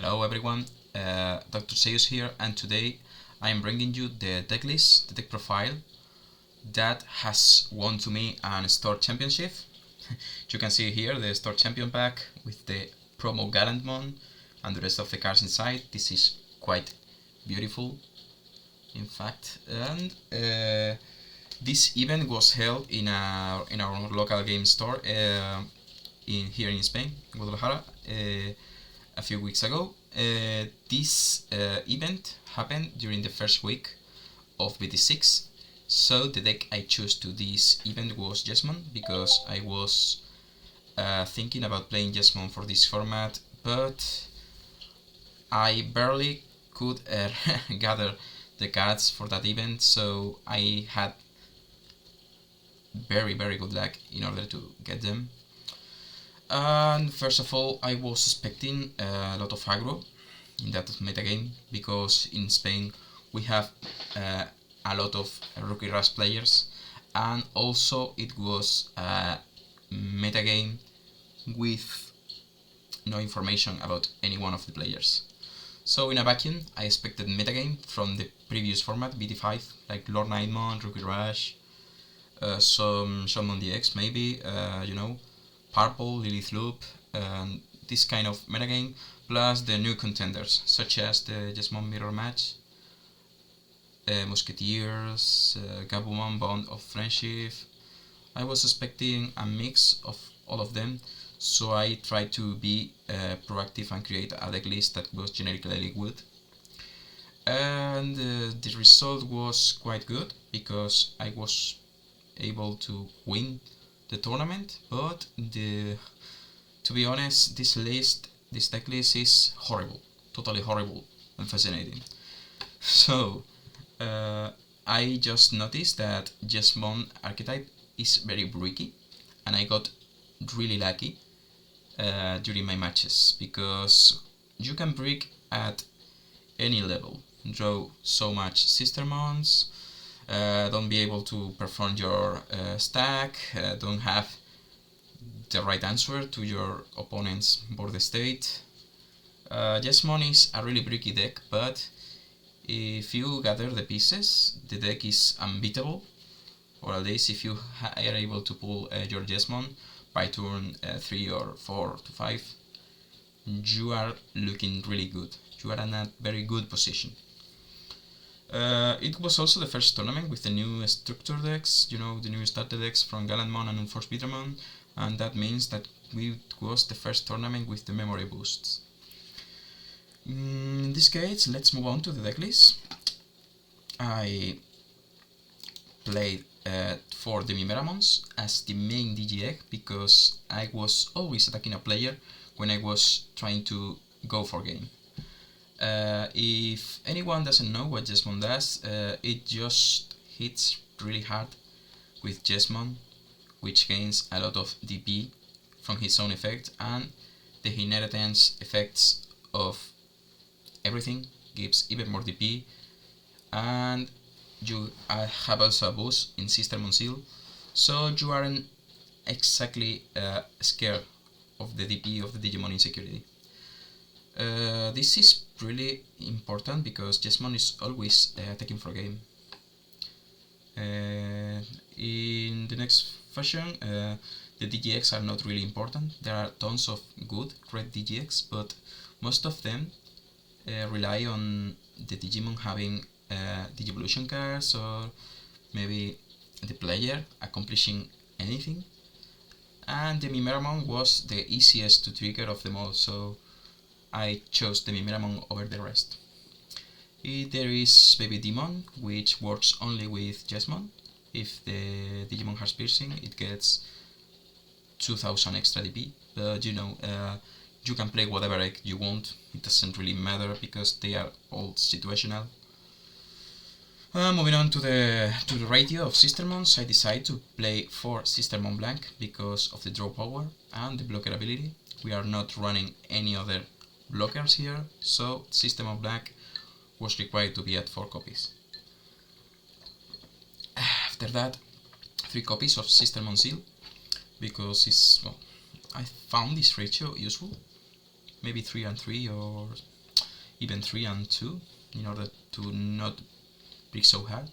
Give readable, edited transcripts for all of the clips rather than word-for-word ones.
Hello everyone, Dr. Seuss here, and today I am bringing you the deck list, the deck profile that has won to me an store championship. You can see here the store champion pack with the promo Jesmon and the rest of the cards inside. This is quite beautiful, in fact, and this event was held in our local game store here in Spain, Guadalajara, a few weeks ago. This event happened during the first week of BT6, so the deck I chose to this event was Jesmon, because I was thinking about playing Jesmon for this format, but I barely could gather the cards for that event, so I had very good luck in order to get them. And first of all, I was expecting a lot of aggro in that metagame, because in Spain we have a lot of rookie rush players, and also it was a metagame with no information about any one of the players. So in a vacuum, I expected metagame from the previous format, BT5, like Lord Nightmon, Rookie Rush, some Shaman DX maybe, Purple, Lilith Loop, and this kind of metagame, plus the new contenders, such as the Jesmon Mirror Match, Musketeers, Gabuman Bond of Friendship. I was expecting a mix of all of them, so I tried to be proactive and create a deck list that was generically good. And the result was quite good, because I was able to win the tournament, but to be honest, this deck list is horrible, totally horrible and fascinating. So I just noticed that Jesmon archetype is very bricky, and I got really lucky during my matches, because you can brick at any level, draw so much Sistermons, don't be able to perform your stack, don't have the right answer to your opponent's board state. Jesmon is a really bricky deck, but if you gather the pieces, the deck is unbeatable, or at least if you are able to pull your Jesmon by turn 3 or 4 to 5, you are looking really good. You are in a very good position. It was also the first tournament with the new structure decks, the new starter decks from Gallantmon and Unforced Bittermon, and that means that it was the first tournament with the memory boosts. In this case, let's move on to the deck list. I played 4 Demi-Meramons as the main DG egg, because I was always attacking a player when I was trying to go for game. If anyone doesn't know what Jesmon does, it just hits really hard with Jesmon, which gains a lot of DP from his own effect, and the inheritance effects of everything gives even more DP, and you have also a boost in Sistermon Seal, so you aren't exactly scared of the DP of the Digimon insecurity. This is really important, because Jesmon is always attacking for game. In the next fashion, the DGX are not really important. There are tons of good red DGX, but most of them rely on the Digimon having digivolution cards, or maybe the player accomplishing anything. And the Demi-Meramon was the easiest to trigger of them all, so I chose the Demi-Meramon over the rest. There is Baby Demon, which works only with Jesmon. If the Digimon has piercing, it gets 2000 extra DP, but you can play whatever egg you want, it doesn't really matter, because they are all situational. Moving on to the ratio of Sistermons, I decided to play 4 Sistermon blank because of the draw power and the blocker ability. We are not running any other blockers here, so Sistermon blank was required to be at 4 copies. After that, 3 copies of Sistermon Seal, because I found this ratio useful. Maybe 3 and 3 or even 3 and 2 in order to not brick so hard.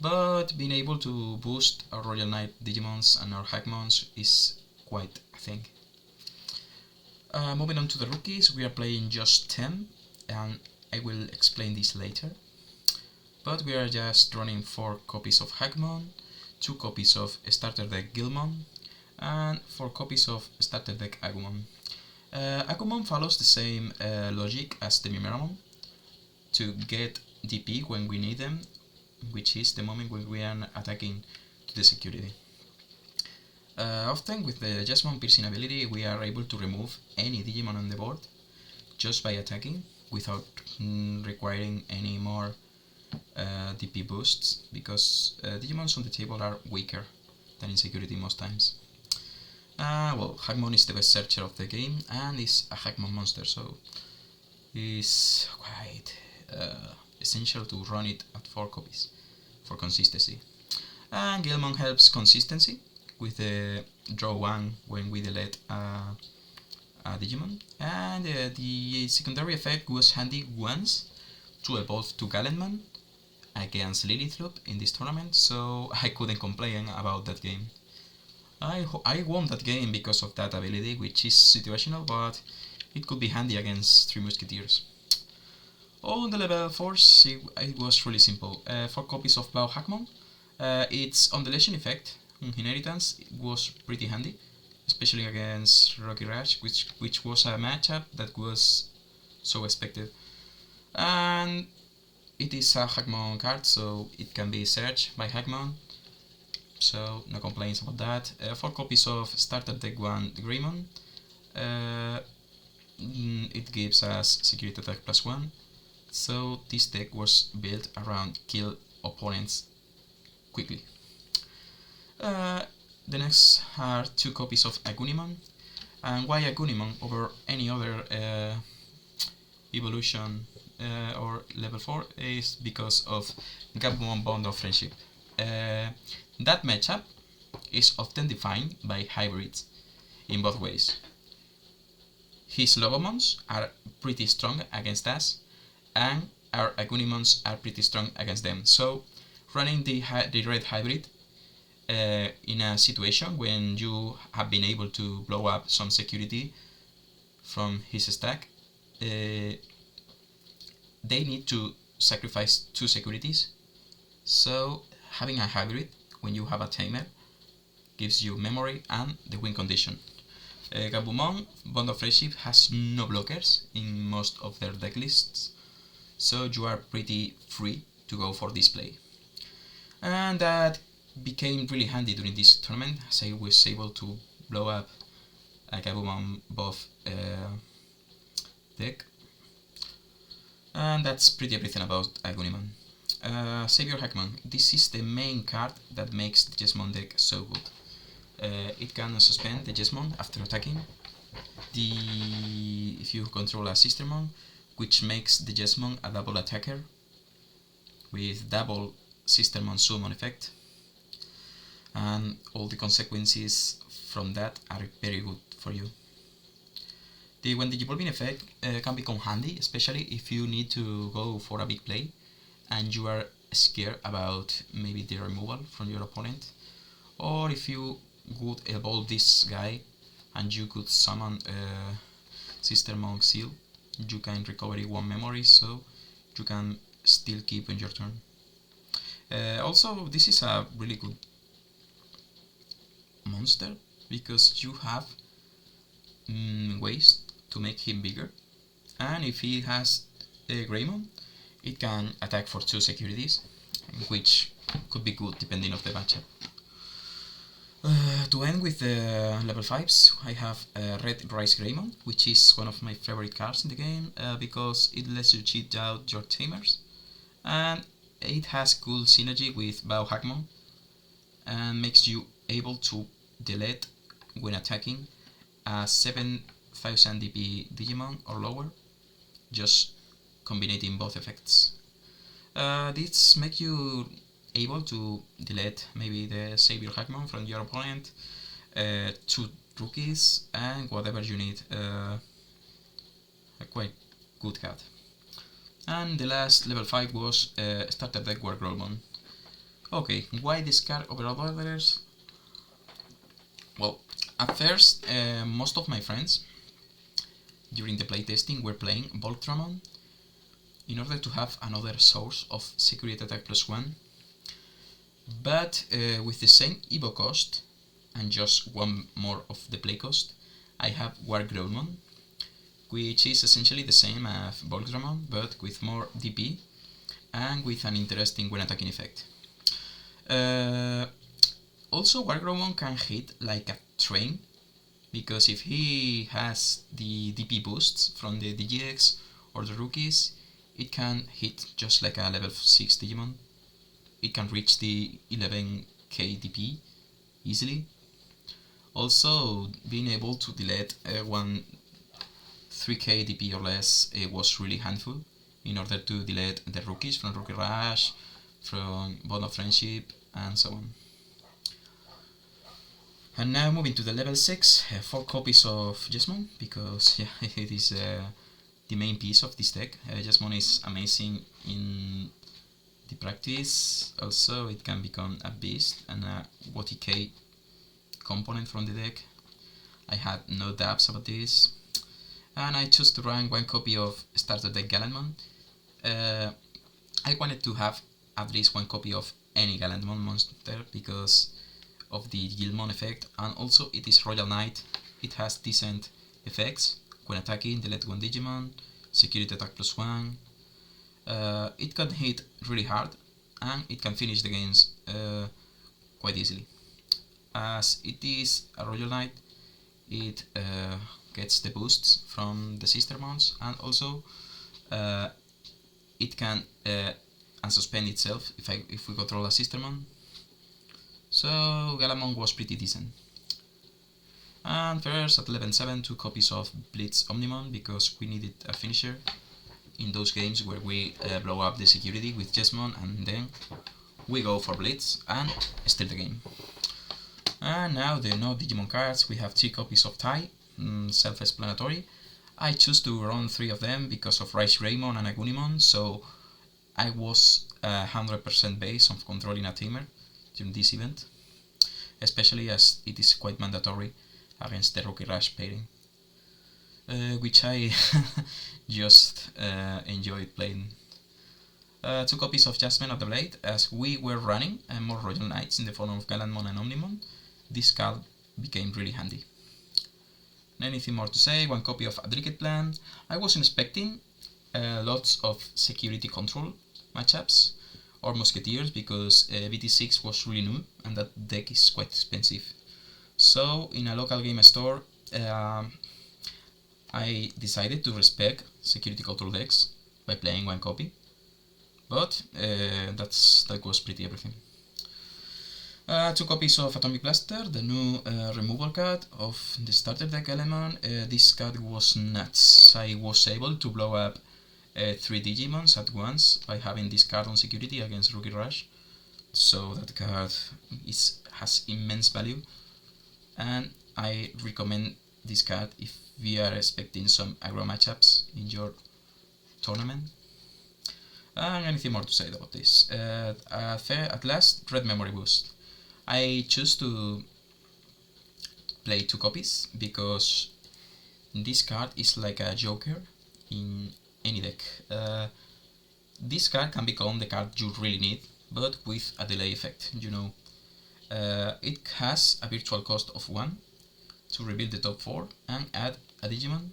But being able to boost our Royal Knight Digimons and our Hackmons is quite a thing. Moving on to the rookies, we are playing just 10, and I will explain this later. But we are just running 4 copies of Hackmon, 2 copies of starter deck Guildmon, and 4 copies of starter deck Agumon. Agumon follows the same logic as the Mimeramon to get DP when we need them, which is the moment when we are attacking to the security. Often with the Jesmon piercing ability we are able to remove any Digimon on the board just by attacking without requiring any more DP boosts, because Digimons on the table are weaker than in security most times. Well, Hackmon is the best searcher of the game and is a Hackmon monster, so it's quite essential to run it at 4 copies for consistency. And Guildmon helps consistency with the draw 1 when we delete a Digimon, and the secondary effect was handy once to evolve to Gallantman against Lilithloop in this tournament, so I couldn't complain about that game. I won that game because of that ability, which is situational, but it could be handy against 3 Musketeers. On the level 4s, it was really simple. 4 copies of Bao Hackmon. Its undulation effect on Inheritance was pretty handy, especially against Rocky Rush, which was a matchup that was so expected. And it is a Hackmon card, so it can be searched by Hackmon, so no complaints about that. 4 copies of starter deck 1 Greymon. It gives us security attack +1, so this deck was built around kill opponents quickly. The next are 2 copies of Agunimon. And why Agunimon over any other evolution or level 4 is because of Gabumon Bond of Friendship. That matchup is often defined by hybrids in both ways. His Lobomons are pretty strong against us, and our Agunimons are pretty strong against them. So running the red hybrid in a situation when you have been able to blow up some security from his stack, they need to sacrifice 2 securities, so having a hybrid when you have a tamer gives you memory and the win condition. Gabumon Bond of Friendship has no blockers in most of their deck lists, so you are pretty free to go for this play. And that became really handy during this tournament, as I was able to blow up a Gabumon buff deck. And that's pretty everything about Agunimon. Savior Hackmon. This is the main card that makes the Jesmon deck so good. It can suspend the Jesmon after attacking. If you control a Sistermon, which makes the Jesmon a double attacker with double Sistermon summon effect, and all the consequences from that are very good for you. When the evolving effect can become handy, especially if you need to go for a big play and you are scared about maybe the removal from your opponent, or if you would evolve this guy and you could summon Sistermon Seal, you can recover 1 memory, so you can still keep on your turn. Also, this is a really good monster because you have ways to make him bigger, and if he has a Greymon, it can attack for 2 securities, which could be good depending on the matchup. To end with the level 5s, I have Red Rice Greymon, which is one of my favorite cards in the game because it lets you cheat out your tamers, and it has cool synergy with Bao Hackmon and makes you able to delete when attacking a 7000 DP Digimon or lower, just combining both effects. This makes you able to delete maybe the Savior Hackmon from your opponent, 2 rookies, and whatever you need. A quite good card. And the last level 5 was starter deck Wargrolmon. Okay, why this card over others? Well, at first, most of my friends during the playtesting were playing Voltramon in order to have another source of security attack +1, but with the same Evo cost and just one more of the play cost, I have Wargrolmon, which is essentially the same as Voltramon but with more DP and with an interesting when attacking effect. Also, Wargrolmon can hit like a train, because if he has the DP boosts from the DGX or the rookies, it can hit just like a level 6 Digimon. It can reach the 11k DP easily. Also, being able to delete one 3k DP or less was really handful in order to delete the rookies from Rookie Rush, from Bond of Friendship, and so on. And now moving to the level 6, 4 copies of Jesmon, because yeah, it is the main piece of this deck. Jesmon is amazing in the practice. Also, it can become a beast and a OTK component from the deck. I had no doubts about this. And I chose to run 1 copy of starter deck Gallantmon. I wanted to have at least 1 copy of any Gallantmon monster because of the Guildmon effect, and also it is Royal Knight. It has decent effects when attacking, delete 1 Digimon, security attack +1. It can hit really hard and it can finish the games quite easily. As it is a Royal Knight, it gets the boosts from the sister mons, and also it can unsuspend itself if we control a sister mon. So Gallantmon was pretty decent. And first at level 7, 2 copies of Blitz Omnimon, because we needed a finisher in those games where we blow up the security with Jesmon and then we go for Blitz and steal the game. And now the no Digimon cards, we have 3 copies of Tai, self-explanatory. I choose to run 3 of them because of Rise Greymon and Agunimon, so I was 100% based on controlling a tamer during this event, especially as it is quite mandatory against the Rookie Rush pairing, which I just enjoyed playing. 2 copies of Jesmon at the blade, as we were running more Royal Knights in the form of Gallantmon and Omnimon. This card became really handy. Anything more to say? 1 copy of Adricate Plan. I wasn't expecting lots of security control matchups or Musketeers, because BT6 was really new and that deck is quite expensive. So in a local game store, I decided to respect security control decks by playing 1 copy, but that was pretty everything. 2 copies of Atomic Blaster, the new removal card of the starter deck element. This card was nuts. I was able to blow up 3 Digimons at once by having this card on security against Rookie Rush, so that card has immense value, and I recommend this card if we are expecting some aggro matchups in your tournament. And anything more to say about this? At last, Red Memory Boost. I choose to play 2 copies because this card is like a joker in any deck. This card can become the card you really need, but with a delay effect, you know. It has a virtual cost of 1 to reveal the top 4 and add a Digimon,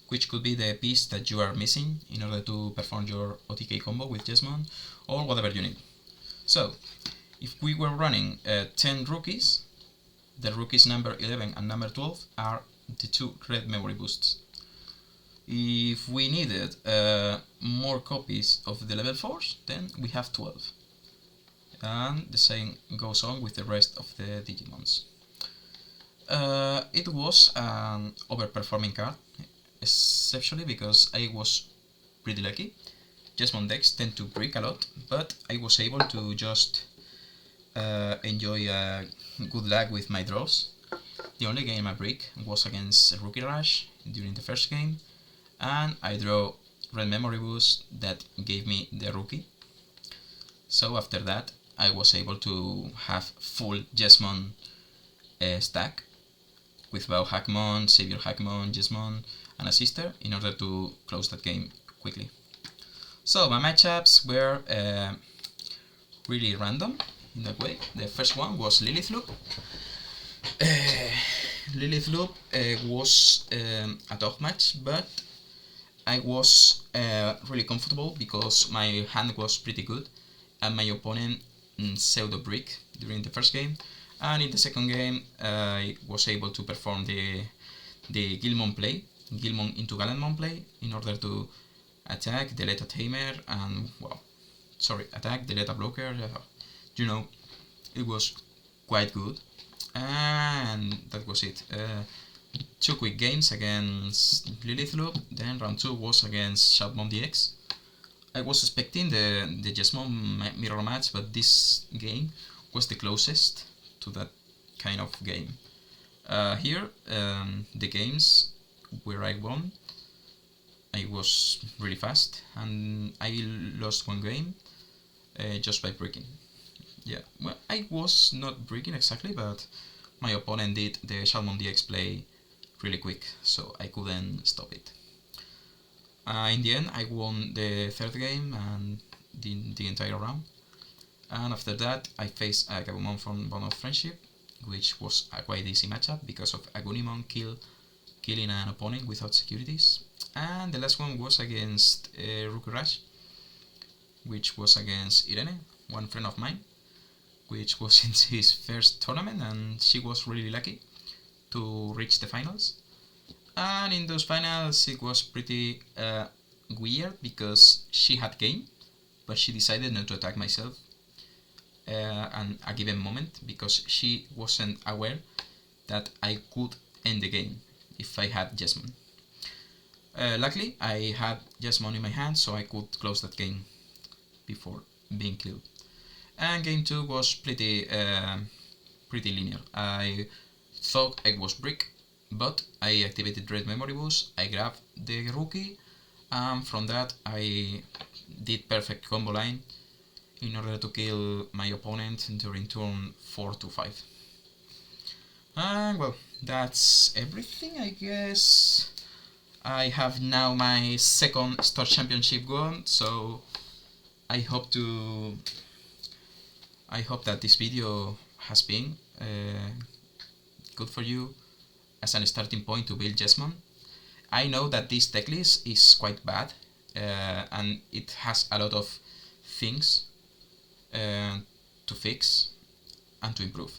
which could be the piece that you are missing in order to perform your OTK combo with Jesmon or whatever you need. So, if we were running 10 rookies, the rookies number 11 and number 12 are the 2 red memory boosts. If we needed more copies of the level 4s, then we have 12. And the same goes on with the rest of the Digimons. It was an overperforming card, especially because I was pretty lucky. Jesmon decks tend to brick a lot, but I was able to just enjoy good luck with my draws. The only game I brick was against Rookie Rush during the first game, and I draw red memory boost that gave me the rookie. So after that I was able to have full Jesmon stack with Bow Hackmon, Savior Hackmon, Jesmon and a sister in order to close that game quickly. So my matchups were really random in that way. The first one was Lilith Loop. Lilith Loop was a dog match, but I was really comfortable because my hand was pretty good and my opponent pseudo brick during the first game, and in the second game I was able to perform the Gilmon play, Gilmon into Gallantmon play, in order to attack, delete a tamer, and well, sorry, attack, delete a blocker. You know, it was quite good, and that was it. 2 quick games against Lilith Loop, then round 2 was against Shoutmon DX. I was expecting the Jesmon mirror match, but this game was the closest to that kind of game. Here, the games where I won, I was really fast, and I lost 1 game just by breaking. Yeah, well, I was not breaking exactly, but my opponent did the Shoutmon DX play really quick, so I couldn't stop it. In the end, I won the 3rd game and the entire round. And after that, I faced a Gabumon from Bond of Friendship, which was a quite easy matchup because of Agunimon killing an opponent without securities. And the last one was against Rookie Rush, which was against Irene, one friend of mine, which was in his first tournament, and she was really lucky to reach the finals. And in those finals it was pretty weird because she had game, but she decided not to attack myself at a given moment because she wasn't aware that I could end the game if I had Jesmon. Luckily I had Jesmon in my hand, so I could close that game before being killed. And game 2 was pretty linear. I thought I was brick, but I activated red memory boost, I grabbed the rookie, and from that I did perfect combo line in order to kill my opponent during turn 4 to 5. And well, that's everything, I guess. I have now my 2nd Star Championship gone, so I hope that this video has been good for you as a starting point to build Jesmon. I know that this decklist is quite bad and it has a lot of things to fix and to improve.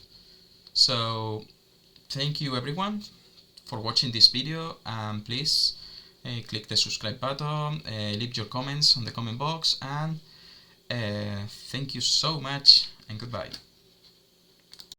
So thank you everyone for watching this video, and please click the subscribe button, leave your comments on the comment box, and thank you so much and goodbye.